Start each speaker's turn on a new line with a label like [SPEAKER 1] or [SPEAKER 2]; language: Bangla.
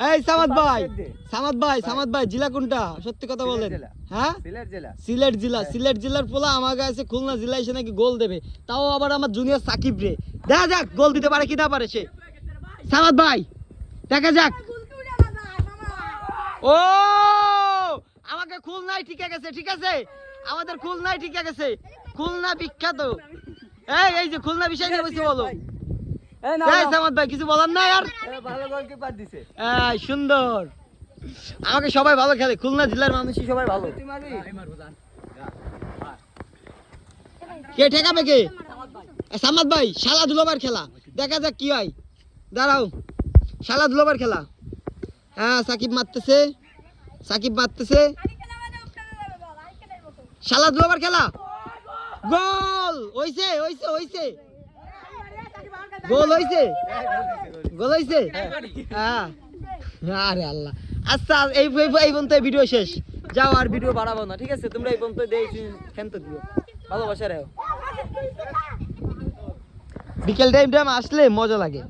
[SPEAKER 1] এই সামাদ ভাই জেলা কোনটা সত্যি কথা বলেন হ্যাঁ সিলেট জেলার পোলা আমার কাছে খুলনা জেলা এসে নাকি গোল দেবে তাও আবার আমার জুনিয়র সাকিব রে দেখা যাক গোল দিতে পারে কি না পারে সে সামাদ ভাই দেখা যাক ও আমাকে খুলনায় ঠিক আছে আমাদের খুলনায় ঠিক আছে খুলনা বিখ্যাত এই যে খুলনা বিষয় নিয়ে বলছি বলো সামাদ ভাই কিছু বলার না আর
[SPEAKER 2] ভালো গোলকিপার দিছে
[SPEAKER 1] সুন্দর আমাকে সবাই ভালো খেলে খুলনা জেলার মানুষই সবাই ভালো কে ঠেকাবে কে সামাদ ভাই শালা দুলোবার খেলা দেখা যাক কি হয় দাঁড়াও শালা দুলোবার খেলা হ্যাঁ সাকিব মারতেছে শালা দুলোবার খেলা গোল হইছে গোল হইছে হ্যাঁ আরে আল্লাহ আচ্ছা এই পর্যন্ত ভিডিও শেষ যাও আর ভিডিও বাড়াবো না ঠিক আছে তোমরা এই পর্যন্ত খেলতে দিও ভালোবাসা রাখো বিকেল টাইম আসলে মজা লাগে